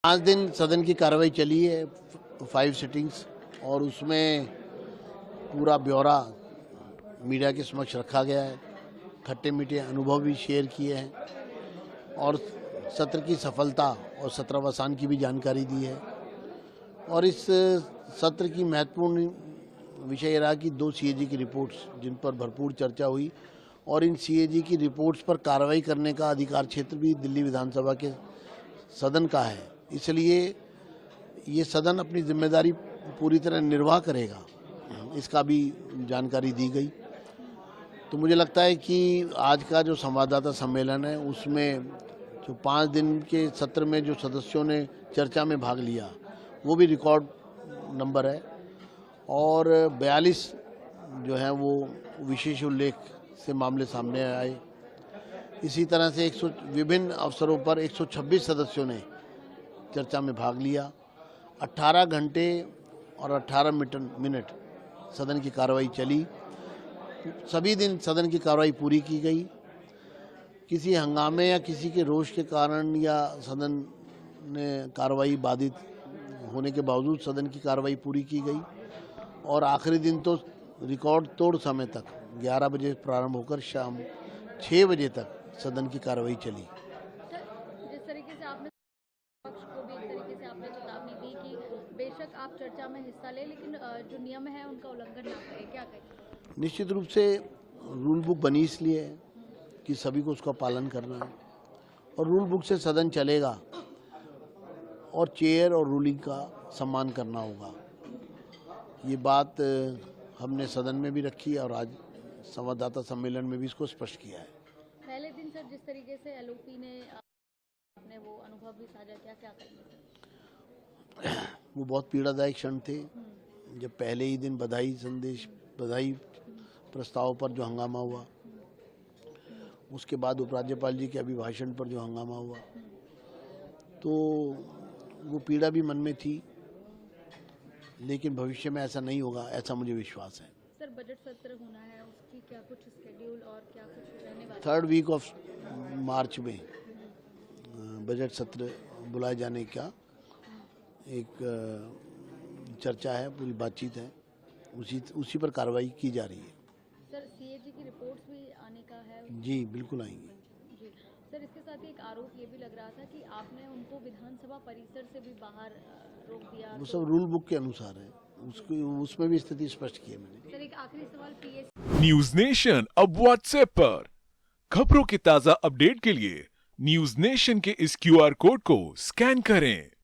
5 दिन सदन की कार्रवाई चली है, 5 सिटिंग्स, और उसमें पूरा ब्यौरा मीडिया के समक्ष रखा गया है। खट्टे मीठे अनुभव भी शेयर किए हैं और सत्र की सफलता और सत्रावसान की भी जानकारी दी है। और इस सत्र की महत्वपूर्ण विषय रहा कि 2 सीएजी की रिपोर्ट्स, जिन पर भरपूर चर्चा हुई, और इन सीएजी की रिपोर्ट्स पर कार्रवाई करने का अधिकार क्षेत्र भी दिल्ली विधानसभा के सदन का है। इसलिए ये सदन अपनी जिम्मेदारी पूरी तरह निर्वाह करेगा, इसका भी जानकारी दी गई। तो मुझे लगता है कि आज का जो संवाददाता सम्मेलन है उसमें जो 5 दिन के सत्र में जो सदस्यों ने चर्चा में भाग लिया वो भी रिकॉर्ड नंबर है, और 42 जो है वो विशेष उल्लेख से मामले सामने आए। इसी तरह से विभिन्न अवसरों पर 126 सदस्यों ने चर्चा में भाग लिया। 18 घंटे और 18 मिनट सदन की कार्रवाई चली। सभी दिन सदन की कार्रवाई पूरी की गई। किसी हंगामे या किसी के रोष के कारण या सदन ने कार्रवाई बाधित होने के बावजूद सदन की कार्रवाई पूरी की गई, और आखिरी दिन तो रिकॉर्ड तोड़ समय तक 11 बजे प्रारंभ होकर शाम 6 बजे तक सदन की कार्रवाई चली। जिस तरीके से आपने पक्ष को भी एक तरीके से आपने चेतावनी दी कि बेशक आप चर्चा में हिस्सा लें, लेकिन जो नियम है उनका उल्लंघन ना करें, क्या कहें? निश्चित रूप से रूल बुक बनी इसलिए है कि सभी को उसका पालन करना है, और रूल बुक से सदन चलेगा, और चेयर और रूलिंग का सम्मान करना होगा। ये बात हमने सदन में भी रखी और आज संवाददाता सम्मेलन में भी इसको स्पष्ट किया है। पहले दिन सर जिस तरीके से एलओपी ने अपने वो अनुभव भी साझा किया, क्या करेंगे? वो बहुत पीड़ादायक क्षण थे, जब पहले ही दिन बधाई प्रस्ताव पर जो हंगामा हुआ, उसके बाद उपराज्यपाल जी के अभिभाषण पर जो हंगामा हुआ, तो वो पीड़ा भी मन में थी, लेकिन भविष्य में ऐसा नहीं होगा, ऐसा मुझे विश्वास है। सर बजट सत्र होना है, उसकी क्या कुछ शेड्यूल और क्या कुछ रहने वाला है? 3rd वीक ऑफ मार्च में बजट सत्र बुलाए जाने का एक चर्चा है, पूरी बातचीत है, उसी पर कार्रवाई की जा रही है। सर सीएजी की रिपोर्ट्स भी आने का है? जी बिल्कुल आएंगी। जी सर, इसके साथ ही एक आरोप ये भी लग रहा था कि आपने उनको विधानसभा परिसर से भी बाहर रोक दिया। वो सब रूल बुक के अनुसार है, उसमें भी स्थिति स्पष्ट की है मैंने। सर एक आखिरी सवाल, पीएस न्यूज नेशन अब व्हाट्सएप पर खबरों के ताजा अपडेट के लिए न्यूज नेशन के इस क्यूआर कोड को स्कैन करें।